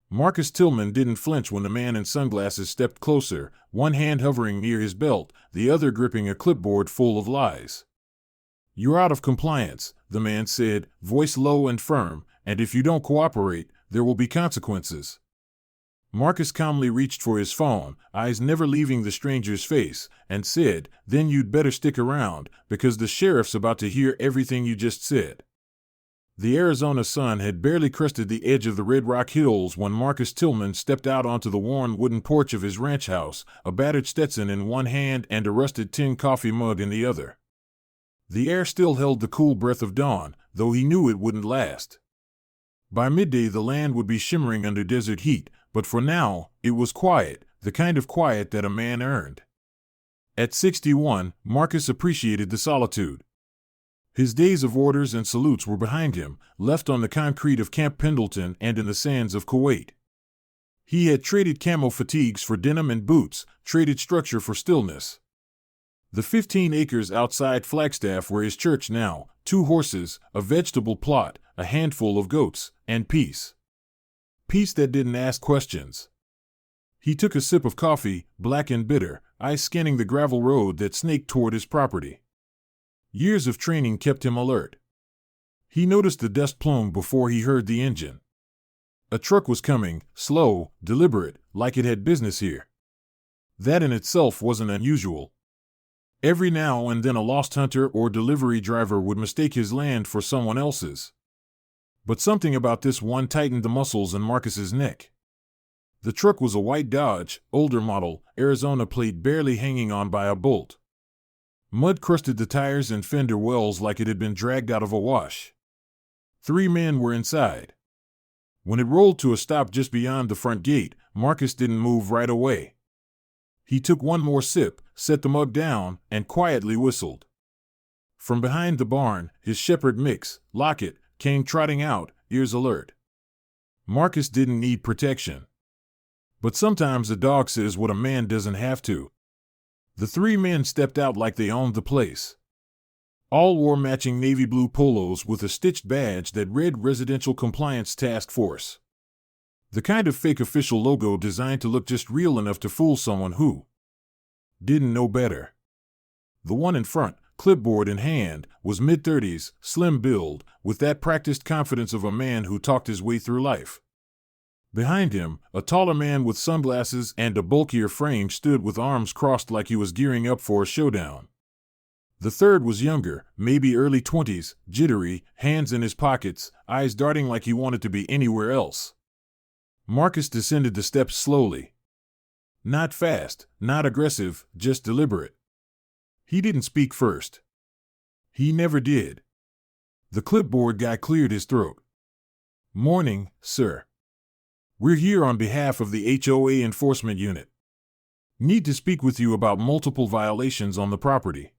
Marcus Tillman didn't flinch when the man in sunglasses stepped closer, one hand hovering near his belt, the other gripping a clipboard full of lies. "You're out of compliance," the man said, voice low and firm, "and if you don't cooperate, there will be consequences." Marcus calmly reached for his phone, eyes never leaving the stranger's face, and said, "Then you'd better stick around, because the sheriff's about to hear everything you just said." The Arizona sun had barely crested the edge of the Red Rock Hills when Marcus Tillman stepped out onto the worn wooden porch of his ranch house, a battered Stetson in one hand and a rusted tin coffee mug in the other. The air still held the cool breath of dawn, though he knew it wouldn't last. By midday the land would be shimmering under desert heat, but for now, it was quiet, the kind of quiet that a man earned. At 61, Marcus appreciated the solitude. His days of orders and salutes were behind him, left on the concrete of Camp Pendleton and in the sands of Kuwait. He had traded camo fatigues for denim and boots, traded structure for stillness. The 15 acres outside Flagstaff were his church now, 2 horses, a vegetable plot, a handful of goats, and peace. Peace that didn't ask questions. He took a sip of coffee, black and bitter, eyes scanning the gravel road that snaked toward his property. Years of training kept him alert. He noticed the dust plume before he heard the engine. A truck was coming, slow, deliberate, like it had business here. That in itself wasn't unusual. Every now and then a lost hunter or delivery driver would mistake his land for someone else's. But something about this one tightened the muscles in Marcus's neck. The truck was a white Dodge, older model, Arizona plate barely hanging on by a bolt. Mud crusted the tires and fender wells like it had been dragged out of a wash. 3 men were inside. When it rolled to a stop just beyond the front gate, Marcus didn't move right away. He took one more sip, set the mug down, and quietly whistled. From behind the barn, his shepherd mix, Lockett, came trotting out, ears alert. Marcus didn't need protection. But sometimes a dog says what a man doesn't have to. The 3 men stepped out like they owned the place. All wore matching navy blue polos with a stitched badge that read Residential Compliance Task Force. The kind of fake official logo designed to look just real enough to fool someone who didn't know better. The one in front, clipboard in hand, was mid-30s, slim build, with that practiced confidence of a man who talked his way through life. Behind him, a taller man with sunglasses and a bulkier frame stood with arms crossed like he was gearing up for a showdown. The third was younger, maybe early 20s, jittery, hands in his pockets, eyes darting like he wanted to be anywhere else. Marcus descended the steps slowly. Not fast, not aggressive, just deliberate. He didn't speak first. He never did. The clipboard guy cleared his throat. "Morning, sir. We're here on behalf of the HOA enforcement unit. Need to speak with you about multiple violations on the property."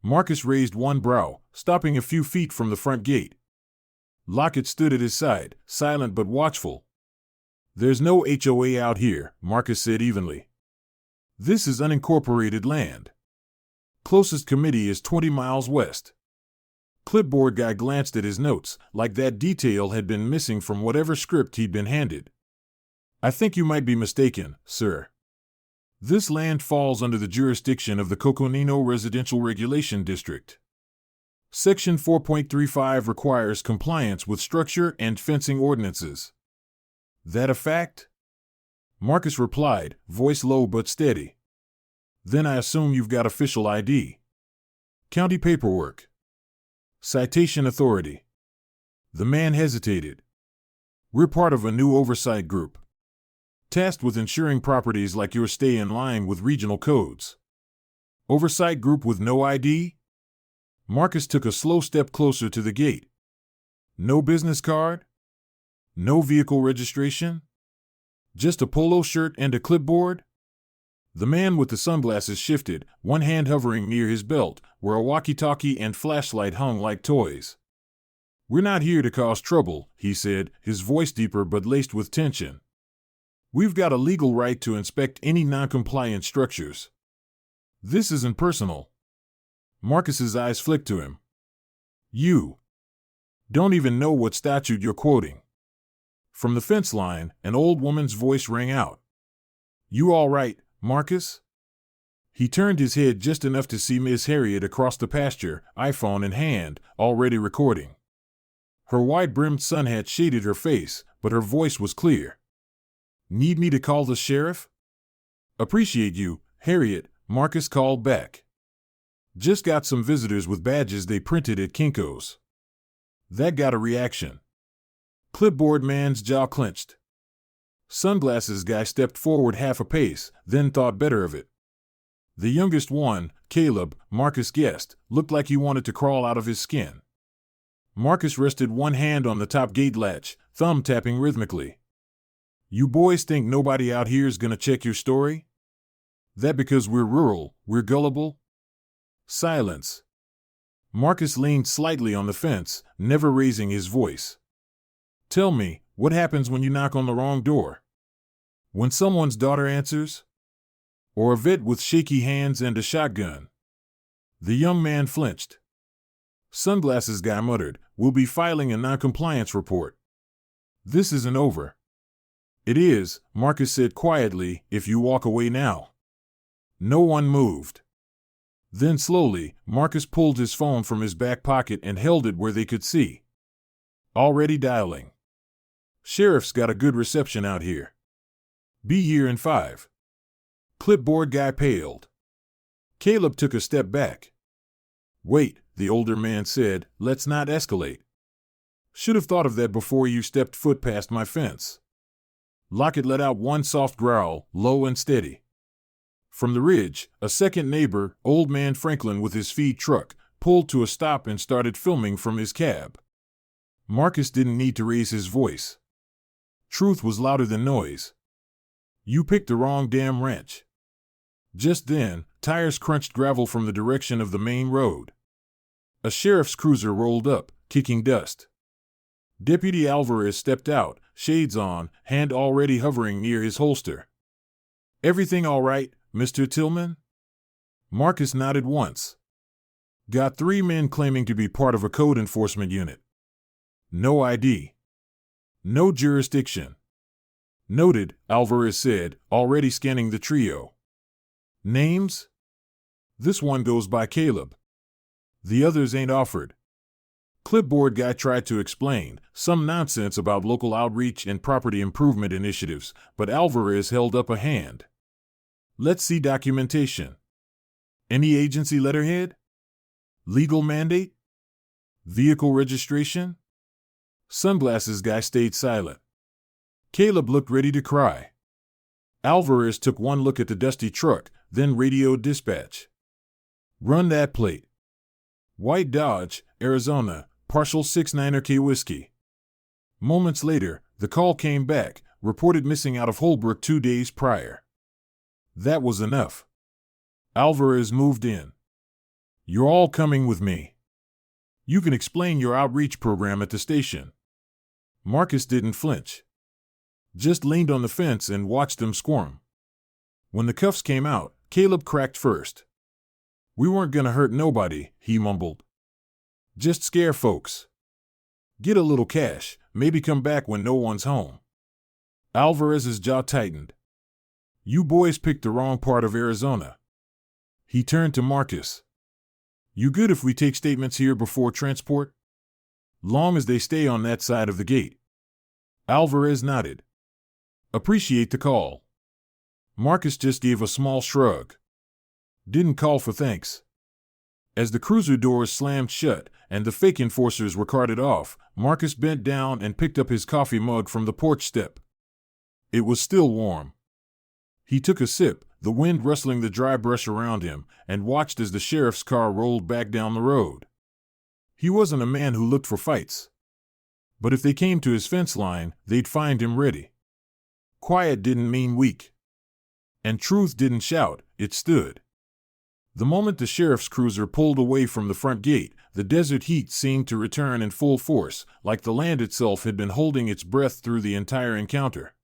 Marcus raised one brow, stopping a few feet from the front gate. Lockett stood at his side, silent but watchful. "There's no HOA out here," Marcus said evenly. "This is unincorporated land. Closest committee is 20 miles west." Clipboard guy glanced at his notes, like that detail had been missing from whatever script he'd been handed. "I think you might be mistaken, sir. This land falls under the jurisdiction of the Coconino Residential Regulation District. Section 4.35 requires compliance with structure and fencing ordinances." "That a fact?" Marcus replied, voice low but steady. "Then I assume you've got official ID. County paperwork. Citation authority." The man hesitated. "We're part of a new oversight group, tasked with ensuring properties like yours stay in line with regional codes." "Oversight group with no ID?" Marcus took a slow step closer to the gate. "No business card? No vehicle registration? Just a polo shirt and a clipboard?" The man with the sunglasses shifted, one hand hovering near his belt, where a walkie-talkie and flashlight hung like toys. "We're not here to cause trouble," he said, his voice deeper but laced with tension. "We've got a legal right to inspect any non-compliant structures. This isn't personal." Marcus's eyes flicked to him. "You don't even know what statute you're quoting." From the fence line, an old woman's voice rang out. "You all right, Marcus?" He turned his head just enough to see Miss Harriet across the pasture, iPhone in hand, already recording. Her wide-brimmed sun hat shaded her face, but her voice was clear. "Need me to call the sheriff?" "Appreciate you, Harriet," Marcus called back. "Just got some visitors with badges they printed at Kinko's." That got a reaction. Clipboard man's jaw clenched. Sunglasses guy stepped forward half a pace, then thought better of it. The youngest one, Caleb, Marcus guessed, looked like he wanted to crawl out of his skin. Marcus rested one hand on the top gate latch, thumb tapping rhythmically. "You boys think nobody out here's gonna check your story? That because we're rural, we're gullible?" Silence. Marcus leaned slightly on the fence, never raising his voice. "Tell me, what happens when you knock on the wrong door? When someone's daughter answers? Or a vet with shaky hands and a shotgun?" The young man flinched. Sunglasses guy muttered, "We'll be filing a noncompliance report." "This isn't over." "It is," Marcus said quietly, "if you walk away now." No one moved. Then slowly, Marcus pulled his phone from his back pocket and held it where they could see. "Already dialing. Sheriff's got a good reception out here. Be here in 5. Clipboard guy paled. Caleb took a step back. "Wait," the older man said, "let's not escalate. Should have thought of that before you stepped foot past my fence." Lockett let out one soft growl, low and steady. From the ridge, a second neighbor, old man Franklin with his feed truck, pulled to a stop and started filming from his cab. Marcus didn't need to raise his voice. Truth was louder than noise. "You picked the wrong damn ranch." Just then, tires crunched gravel from the direction of the main road. A sheriff's cruiser rolled up, kicking dust. Deputy Alvarez stepped out, shades on, hand already hovering near his holster. "Everything all right, Mr. Tillman?" Marcus nodded once. "Got 3 men claiming to be part of a code enforcement unit. No ID. No jurisdiction." "Noted," Alvarez said, already scanning the trio. "Names?" "This one goes by Caleb. The others ain't offered." Clipboard guy tried to explain some nonsense about local outreach and property improvement initiatives, but Alvarez held up a hand. "Let's see documentation. Any agency letterhead? Legal mandate? Vehicle registration?" Sunglasses guy stayed silent. Caleb looked ready to cry. Alvarez took one look at the dusty truck, then radioed dispatch. "Run that plate. White Dodge, Arizona, partial 69er whiskey." Moments later, the call came back, reported missing out of Holbrook 2 days prior. That was enough. Alvarez moved in. "You're all coming with me. You can explain your outreach program at the station." Marcus didn't flinch. Just leaned on the fence and watched them squirm. When the cuffs came out, Caleb cracked first. "We weren't gonna hurt nobody," he mumbled. "Just scare folks. Get a little cash, maybe come back when no one's home." Alvarez's jaw tightened. "You boys picked the wrong part of Arizona." He turned to Marcus. "You good if we take statements here before transport? Long as they stay on that side of the gate." Alvarez nodded. "Appreciate the call." Marcus just gave a small shrug. "Didn't call for thanks." As the cruiser doors slammed shut and the fake enforcers were carted off, Marcus bent down and picked up his coffee mug from the porch step. It was still warm. He took a sip, the wind rustling the dry brush around him, and watched as the sheriff's car rolled back down the road. He wasn't a man who looked for fights. But if they came to his fence line, they'd find him ready. Quiet didn't mean weak. And truth didn't shout, it stood. The moment the sheriff's cruiser pulled away from the front gate, the desert heat seemed to return in full force, like the land itself had been holding its breath through the entire encounter.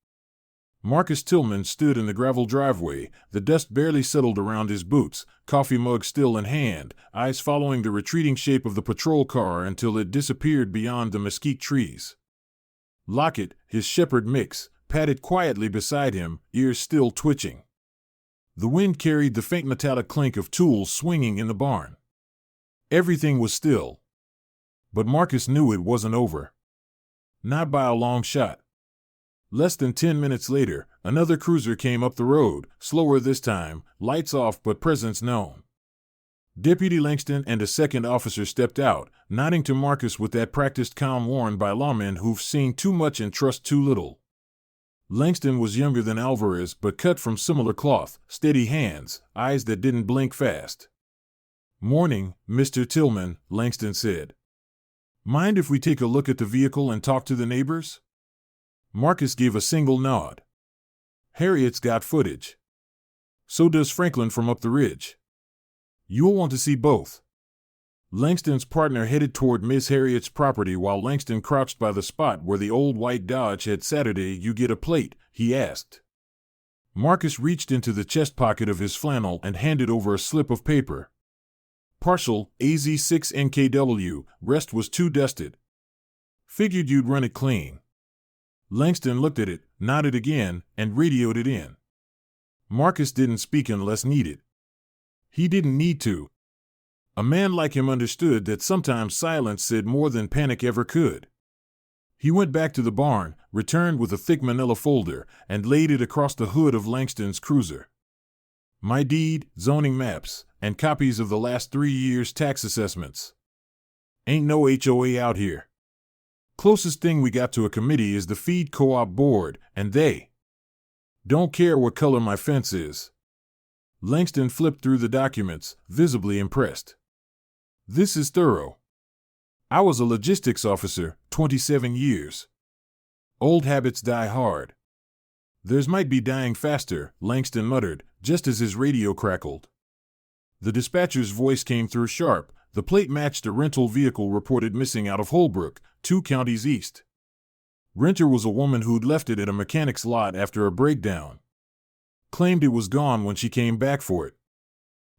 Marcus Tillman stood in the gravel driveway, the dust barely settled around his boots, coffee mug still in hand, eyes following the retreating shape of the patrol car until it disappeared beyond the mesquite trees. Lockett, his shepherd mix, padded quietly beside him, ears still twitching. The wind carried the faint metallic clink of tools swinging in the barn. Everything was still. But Marcus knew it wasn't over. Not by a long shot. Less than 10 minutes later, another cruiser came up the road, slower this time, lights off but presence known. Deputy Langston and a second officer stepped out, nodding to Marcus with that practiced calm worn by lawmen who've seen too much and trust too little. Langston was younger than Alvarez but cut from similar cloth, steady hands, eyes that didn't blink fast. "Morning, Mr. Tillman," Langston said. "Mind if we take a look at the vehicle and talk to the neighbors?" Marcus gave a single nod. "Harriet's got footage. So does Franklin from up the ridge. You'll want to see both." Langston's partner headed toward Miss Harriet's property while Langston crouched by the spot where the old white Dodge had Saturday. "You get a plate?" he asked. Marcus reached into the chest pocket of his flannel and handed over a slip of paper. "Partial, AZ6NKW, rest was too dusted. Figured you'd run it clean." Langston looked at it, nodded again, and radioed it in. Marcus didn't speak unless needed. He didn't need to. A man like him understood that sometimes silence said more than panic ever could. He went back to the barn, returned with a thick manila folder, and laid it across the hood of Langston's cruiser. "My deed, zoning maps, and copies of the last 3 years' tax assessments. Ain't no HOA out here. Closest thing we got to a committee is the feed co-op board, and they don't care what color my fence is." Langston flipped through the documents, visibly impressed. "This is thorough. I was a logistics officer, 27 years. Old habits die hard." "Theirs might be dying faster," Langston muttered, just as his radio crackled. The dispatcher's voice came through sharp. The plate matched a rental vehicle reported missing out of Holbrook, 2 counties east. Renter was a woman who'd left it at a mechanic's lot after a breakdown. Claimed it was gone when she came back for it.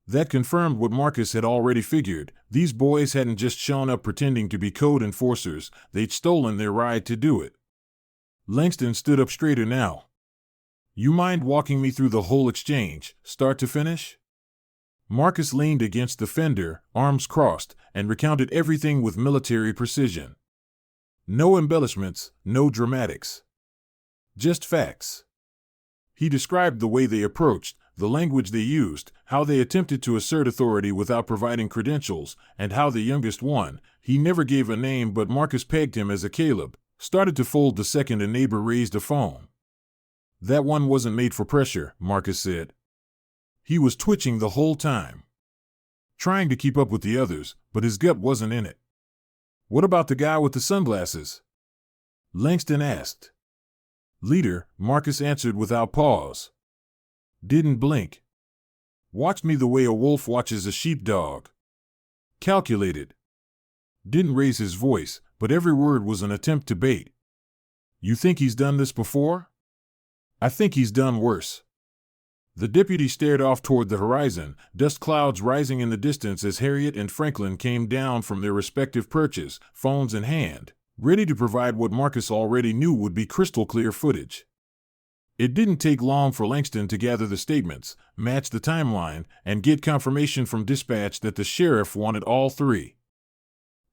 That confirmed what Marcus had already figured. These boys hadn't just shown up pretending to be code enforcers, they'd stolen their ride to do it. Langston stood up straighter now. "You mind walking me through the whole exchange, start to finish?" Marcus leaned against the fender, arms crossed, and recounted everything with military precision. No embellishments, no dramatics. Just facts. He described the way they approached, the language they used, how they attempted to assert authority without providing credentials, and how the youngest one, he never gave a name but Marcus pegged him as a Caleb, started to fold the second a neighbor raised a phone. "That one wasn't made for pressure," Marcus said. He was twitching the whole time. Trying to keep up with the others, but his gut wasn't in it. "What about the guy with the sunglasses?" Langston asked. "Leader," Marcus answered without pause. "Didn't blink. Watched me the way a wolf watches a sheepdog. Calculated. Didn't raise his voice, but every word was an attempt to bait. You think he's done this before? I think he's done worse." The deputy stared off toward the horizon, dust clouds rising in the distance as Harriet and Franklin came down from their respective perches, phones in hand, ready to provide what Marcus already knew would be crystal clear footage. It didn't take long for Langston to gather the statements, match the timeline, and get confirmation from dispatch that the sheriff wanted all 3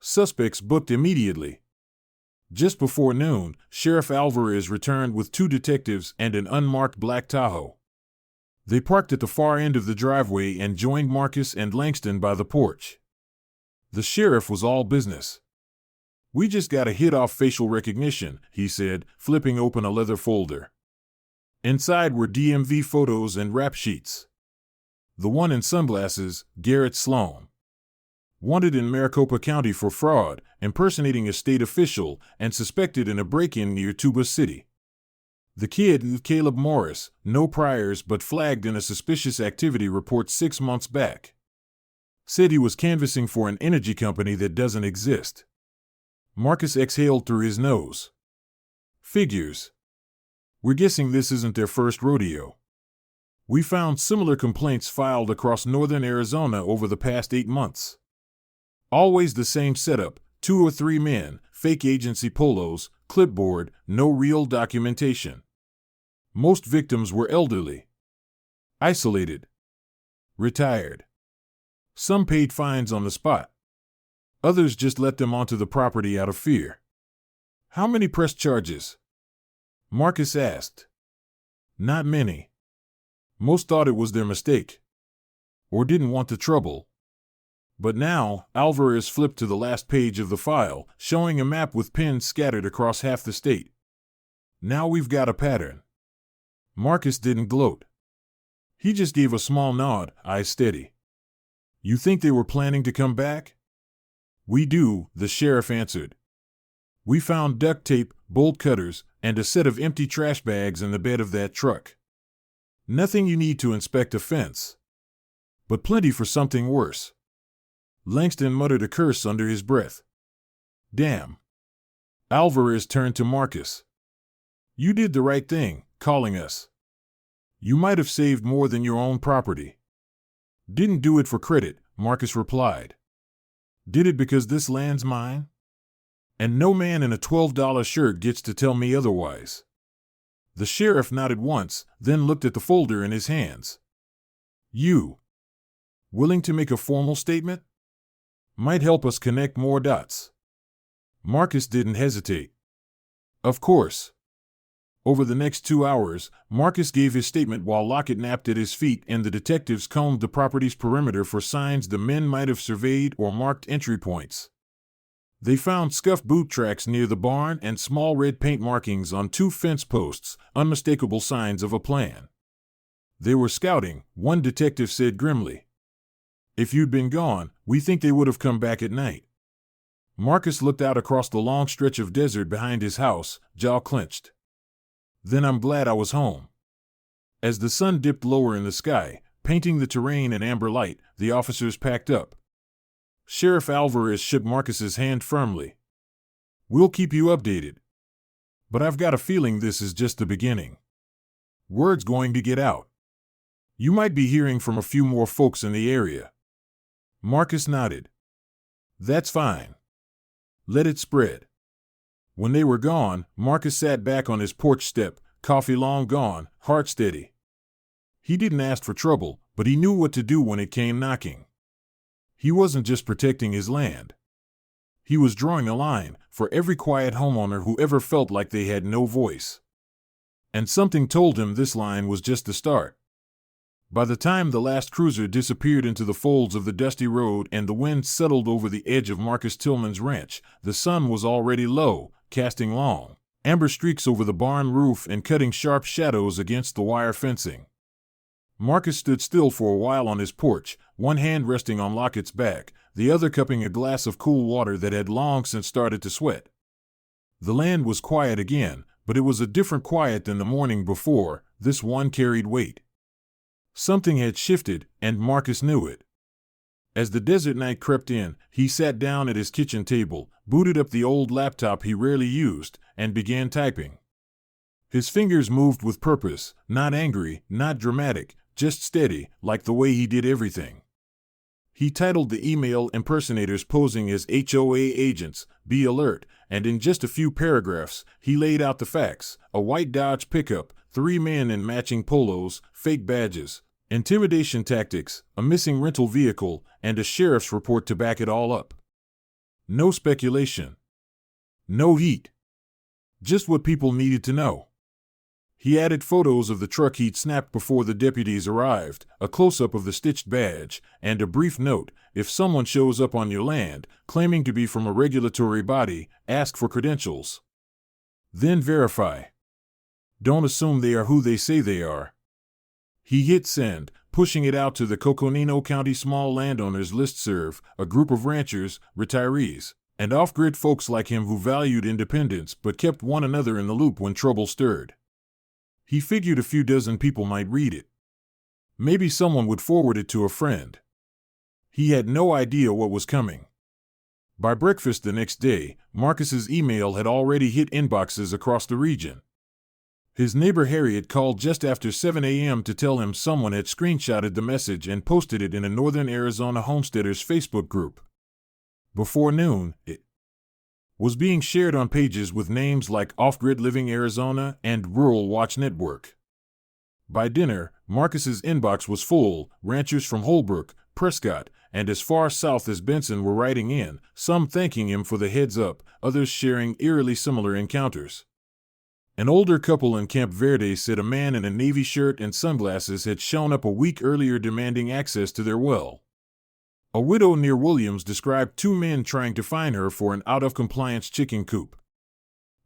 suspects booked immediately. Just before noon, Sheriff Alvarez returned with 2 detectives and an unmarked black Tahoe. They parked at the far end of the driveway and joined Marcus and Langston by the porch. The sheriff was all business. "We just got a hit off facial recognition," he said, flipping open a leather folder. Inside were DMV photos and rap sheets. The one in sunglasses, Garrett Sloan. Wanted in Maricopa County for fraud, impersonating a state official, and suspected in a break-in near Tuba City. The kid, Caleb Morris, no priors but flagged in a suspicious activity report 6 months back. Said he was canvassing for an energy company that doesn't exist. Marcus exhaled through his nose. "Figures. We're guessing this isn't their first rodeo. We found similar complaints filed across northern Arizona over the past 8 months. Always the same setup, 2 or 3 men, fake agency polos, clipboard, no real documentation. Most victims were elderly, isolated, retired. Some paid fines on the spot. Others just let them onto the property out of fear. How many pressed charges? Marcus asked. Not many. Most thought it was their mistake, or didn't want the trouble. But now, Alvarez flipped to the last page of the file, showing a map with pins scattered across half the state. Now we've got a pattern. Marcus didn't gloat. He just gave a small nod, eyes steady. You think they were planning to come back? We do, the sheriff answered. We found duct tape, bolt cutters, and a set of empty trash bags in the bed of that truck. Nothing you need to inspect a fence. But plenty for something worse. Langston muttered a curse under his breath. Damn. Alvarez turned to Marcus. You did the right thing, calling us. You might have saved more than your own property. Didn't do it for credit, Marcus replied. Did it because this land's mine? And no man in a $12 shirt gets to tell me otherwise. The sheriff nodded once, then looked at the folder in his hands. You. Willing to make a formal statement? Might help us connect more dots. Marcus didn't hesitate. Of course. Over the next 2 hours, Marcus gave his statement while Lockett napped at his feet and the detectives combed the property's perimeter for signs the men might have surveyed or marked entry points. They found scuffed boot tracks near the barn and small red paint markings on 2 fence posts, unmistakable signs of a plan. They were scouting, one detective said grimly. If you'd been gone, we think they would have come back at night. Marcus looked out across the long stretch of desert behind his house, jaw clenched. Then I'm glad I was home. As the sun dipped lower in the sky, painting the terrain in amber light, the officers packed up. Sheriff Alvarez shook Marcus's hand firmly. We'll keep you updated. But I've got a feeling this is just the beginning. Word's going to get out. You might be hearing from a few more folks in the area. Marcus nodded. That's fine. Let it spread. When they were gone, Marcus sat back on his porch step, coffee long gone, heart steady. He didn't ask for trouble, but he knew what to do when it came knocking. He wasn't just protecting his land. He was drawing a line for every quiet homeowner who ever felt like they had no voice. And something told him this line was just the start. By the time the last cruiser disappeared into the folds of the dusty road and the wind settled over the edge of Marcus Tillman's ranch, the sun was already low, casting long, amber streaks over the barn roof and cutting sharp shadows against the wire fencing. Marcus stood still for a while on his porch, one hand resting on Lockett's back, the other cupping a glass of cool water that had long since started to sweat. The land was quiet again, but it was a different quiet than the morning before. This one carried weight. Something had shifted, and Marcus knew it. As the desert night crept in, he sat down at his kitchen table, booted up the old laptop he rarely used, and began typing. His fingers moved with purpose, not angry, not dramatic, just steady, like the way he did everything. He titled the email "Impersonators Posing as HOA Agents, Be Alert," and in just a few paragraphs, he laid out the facts: a white Dodge pickup, 3 men in matching polos, fake badges, intimidation tactics, a missing rental vehicle, and a sheriff's report to back it all up. No speculation. No heat. Just what people needed to know. He added photos of the truck he'd snapped before the deputies arrived, a close-up of the stitched badge, and a brief note: if someone shows up on your land, claiming to be from a regulatory body, ask for credentials. Then verify. Don't assume they are who they say they are. He hit send, pushing it out to the Coconino County Small Landowners Listserv, a group of ranchers, retirees, and off-grid folks like him who valued independence but kept one another in the loop when trouble stirred. He figured a few dozen people might read it. Maybe someone would forward it to a friend. He had no idea what was coming. By breakfast the next day, Marcus's email had already hit inboxes across the region. His neighbor Harriet called just after 7 a.m. to tell him someone had screenshotted the message and posted it in a Northern Arizona homesteaders Facebook group. Before noon, it was being shared on pages with names like Off-Grid Living Arizona and Rural Watch Network. By dinner, Marcus's inbox was full. Ranchers from Holbrook, Prescott, and as far south as Benson were writing in, some thanking him for the heads up, others sharing eerily similar encounters. An older couple in Camp Verde said a man in a navy shirt and sunglasses had shown up a week earlier demanding access to their well. A widow near Williams described 2 men trying to fine her for an out-of-compliance chicken coop.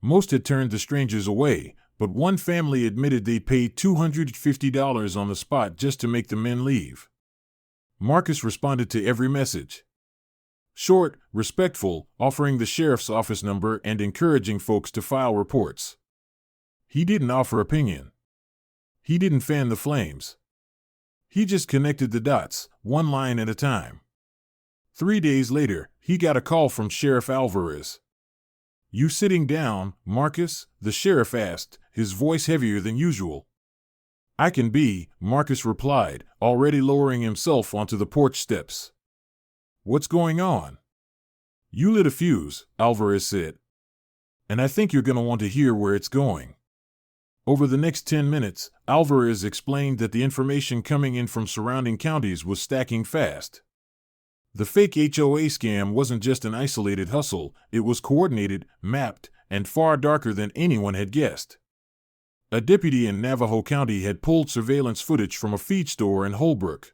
Most had turned the strangers away, but one family admitted they'd paid $250 on the spot just to make the men leave. Marcus responded to every message. Short, respectful, offering the sheriff's office number and encouraging folks to file reports. He didn't offer opinion. He didn't fan the flames. He just connected the dots, one line at a time. 3 days later, he got a call from Sheriff Alvarez. "You sitting down, Marcus?" the sheriff asked, his voice heavier than usual. "I can be," Marcus replied, already lowering himself onto the porch steps. "What's going on?" "You lit a fuse," Alvarez said. "And I think you're going to want to hear where it's going." Over the next 10 minutes, Alvarez explained that the information coming in from surrounding counties was stacking fast. The fake HOA scam wasn't just an isolated hustle, it was coordinated, mapped, and far darker than anyone had guessed. A deputy in Navajo County had pulled surveillance footage from a feed store in Holbrook.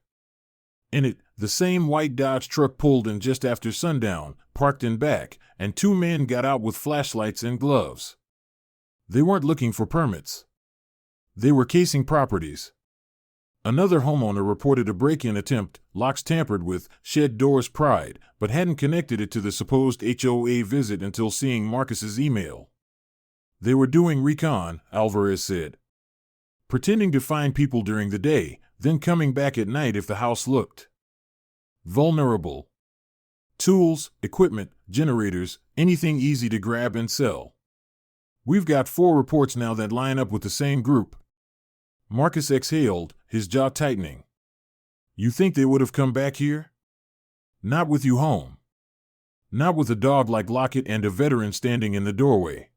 In it, the same white Dodge truck pulled in just after sundown, parked in back, and 2 men got out with flashlights and gloves. They weren't looking for permits. They were casing properties. Another homeowner reported a break-in attempt, locks tampered with, shed doors pried, but hadn't connected it to the supposed HOA visit until seeing Marcus's email. They were doing recon, Alvarez said. Pretending to find people during the day, then coming back at night if the house looked vulnerable. Tools, equipment, generators, anything easy to grab and sell. "We've got 4 reports now that line up with the same group." Marcus exhaled, his jaw tightening. "You think they would have come back here?" "Not with you home. Not with a dog like Lockett and a veteran standing in the doorway.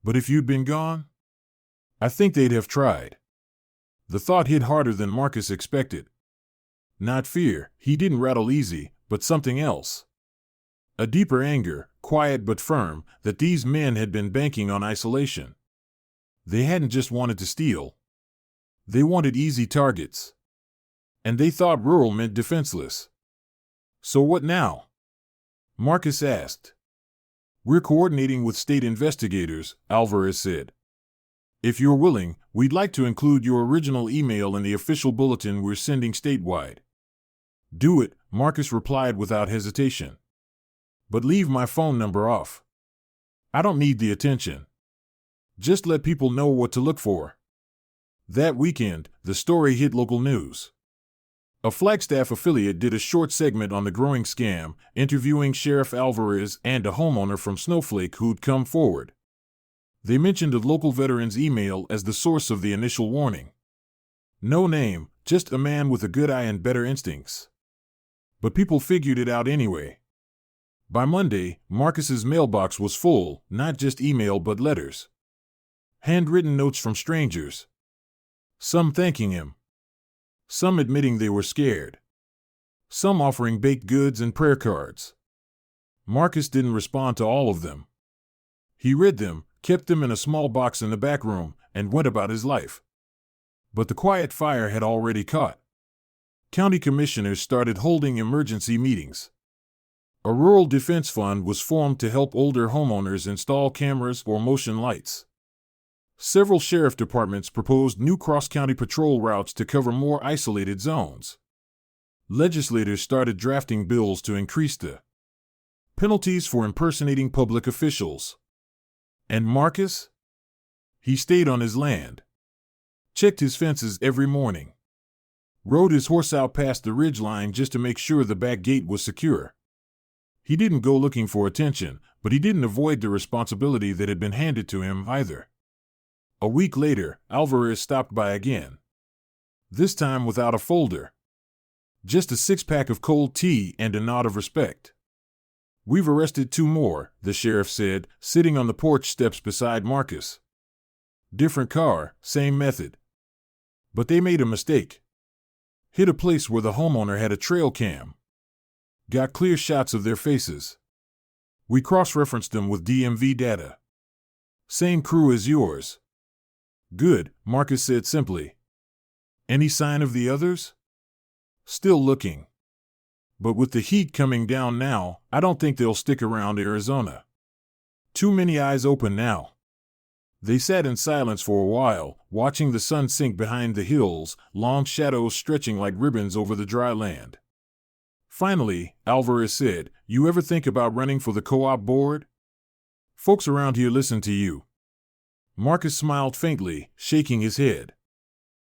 But if you'd been gone? I think they'd have tried." The thought hit harder than Marcus expected. Not fear, he didn't rattle easy, but something else. A deeper anger, quiet but firm, that these men had been banking on isolation. They hadn't just wanted to steal. They wanted easy targets. And they thought rural meant defenseless. "So what now?" Marcus asked. "We're coordinating with state investigators," Alvarez said. "If you're willing, we'd like to include your original email in the official bulletin we're sending statewide." "Do it," Marcus replied without hesitation. "But leave my phone number off. I don't need the attention. Just let people know what to look for." That weekend, the story hit local news. A Flagstaff affiliate did a short segment on the growing scam, interviewing Sheriff Alvarez and a homeowner from Snowflake who'd come forward. They mentioned a local veteran's email as the source of the initial warning. No name, just a man with a good eye and better instincts. But people figured it out anyway. By Monday, Marcus's mailbox was full, not just email but letters. Handwritten notes from strangers. Some thanking him. Some admitting they were scared. Some offering baked goods and prayer cards. Marcus didn't respond to all of them. He read them, kept them in a small box in the back room, and went about his life. But the quiet fire had already caught. County commissioners started holding emergency meetings. A rural defense fund was formed to help older homeowners install cameras or motion lights. Several sheriff departments proposed new cross-county patrol routes to cover more isolated zones. Legislators started drafting bills to increase the penalties for impersonating public officials. And Marcus? He stayed on his land. Checked his fences every morning. Rode his horse out past the ridgeline just to make sure the back gate was secure. He didn't go looking for attention, but he didn't avoid the responsibility that had been handed to him either. A week later, Alvarez stopped by again. This time without a folder. Just a 6-pack of cold tea and a nod of respect. "We've arrested 2 more, the sheriff said, sitting on the porch steps beside Marcus. "Different car, same method. But they made a mistake. Hit a place where the homeowner had a trail cam. Got clear shots of their faces. We cross-referenced them with DMV data. Same crew as yours." "Good," Marcus said simply. "Any sign of the others?" "Still looking. But with the heat coming down now, I don't think they'll stick around Arizona. Too many eyes open now." They sat in silence for a while, watching the sun sink behind the hills, long shadows stretching like ribbons over the dry land. Finally, Alvarez said, "You ever think about running for the co-op board? Folks around here listen to you." Marcus smiled faintly, shaking his head.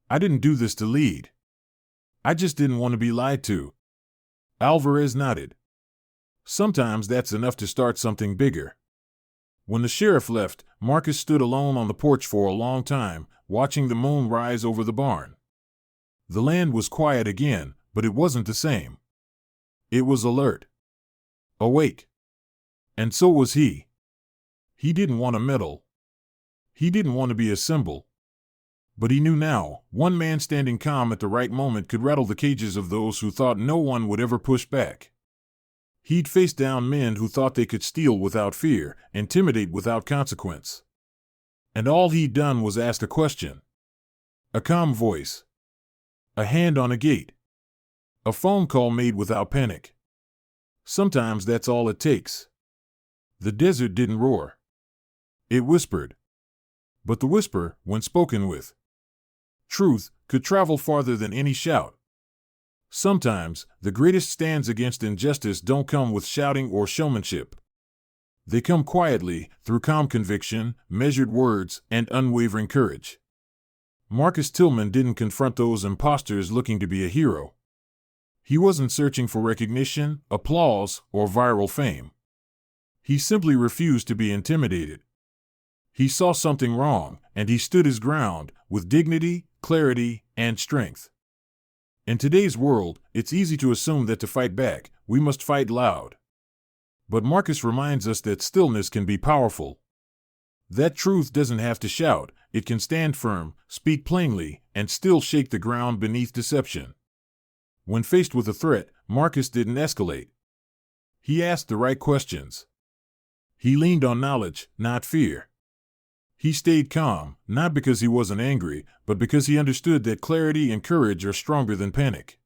"I didn't do this to lead. I just didn't want to be lied to." Alvarez nodded. "Sometimes that's enough to start something bigger." When the sheriff left, Marcus stood alone on the porch for a long time, watching the moon rise over the barn. The land was quiet again, but it wasn't the same. It was alert. Awake. And so was he. He didn't want to meddle. He didn't want to be a symbol. But he knew now, one man standing calm at the right moment could rattle the cages of those who thought no one would ever push back. He'd faced down men who thought they could steal without fear, intimidate without consequence. And all he'd done was ask a question. A calm voice. A hand on a gate. A phone call made without panic. Sometimes that's all it takes. The desert didn't roar. It whispered. But the whisper, when spoken with truth, could travel farther than any shout. Sometimes, the greatest stands against injustice don't come with shouting or showmanship. They come quietly, through calm conviction, measured words, and unwavering courage. Marcus Tillman didn't confront those imposters looking to be a hero. He wasn't searching for recognition, applause, or viral fame. He simply refused to be intimidated. He saw something wrong, and he stood his ground, with dignity, clarity, and strength. In today's world, it's easy to assume that to fight back, we must fight loud. But Marcus reminds us that stillness can be powerful. That truth doesn't have to shout, it can stand firm, speak plainly, and still shake the ground beneath deception. When faced with a threat, Marcus didn't escalate. He asked the right questions. He leaned on knowledge, not fear. He stayed calm, not because he wasn't angry, but because he understood that clarity and courage are stronger than panic.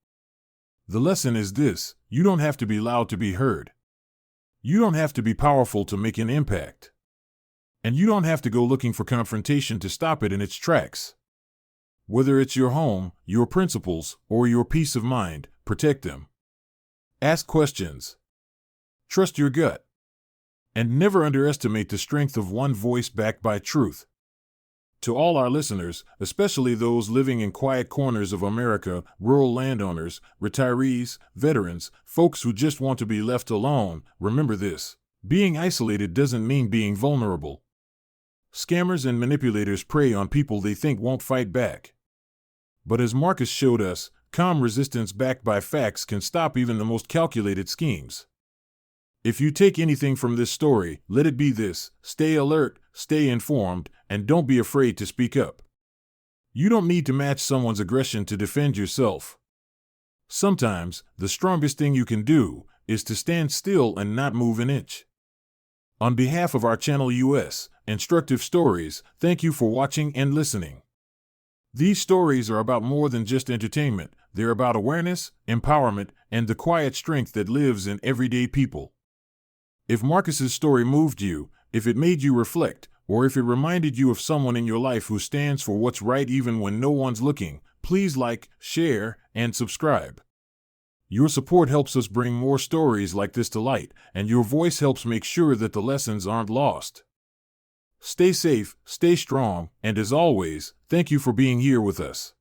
The lesson is this: you don't have to be loud to be heard. You don't have to be powerful to make an impact. And you don't have to go looking for confrontation to stop it in its tracks. Whether it's your home, your principles, or your peace of mind, protect them. Ask questions. Trust your gut. And never underestimate the strength of one voice backed by truth. To all our listeners, especially those living in quiet corners of America, rural landowners, retirees, veterans, folks who just want to be left alone, remember this: being isolated doesn't mean being vulnerable. Scammers and manipulators prey on people they think won't fight back. But as Marcus showed us, calm resistance backed by facts can stop even the most calculated schemes. If you take anything from this story, let it be this: stay alert, stay informed, and don't be afraid to speak up. You don't need to match someone's aggression to defend yourself. Sometimes, the strongest thing you can do is to stand still and not move an inch. On behalf of our channel US, Instructive Stories, thank you for watching and listening. These stories are about more than just entertainment. They're about awareness, empowerment, and the quiet strength that lives in everyday people. If Marcus's story moved you, if it made you reflect, or if it reminded you of someone in your life who stands for what's right even when no one's looking, please like, share, and subscribe. Your support helps us bring more stories like this to light, and your voice helps make sure that the lessons aren't lost. Stay safe, stay strong, and as always, thank you for being here with us.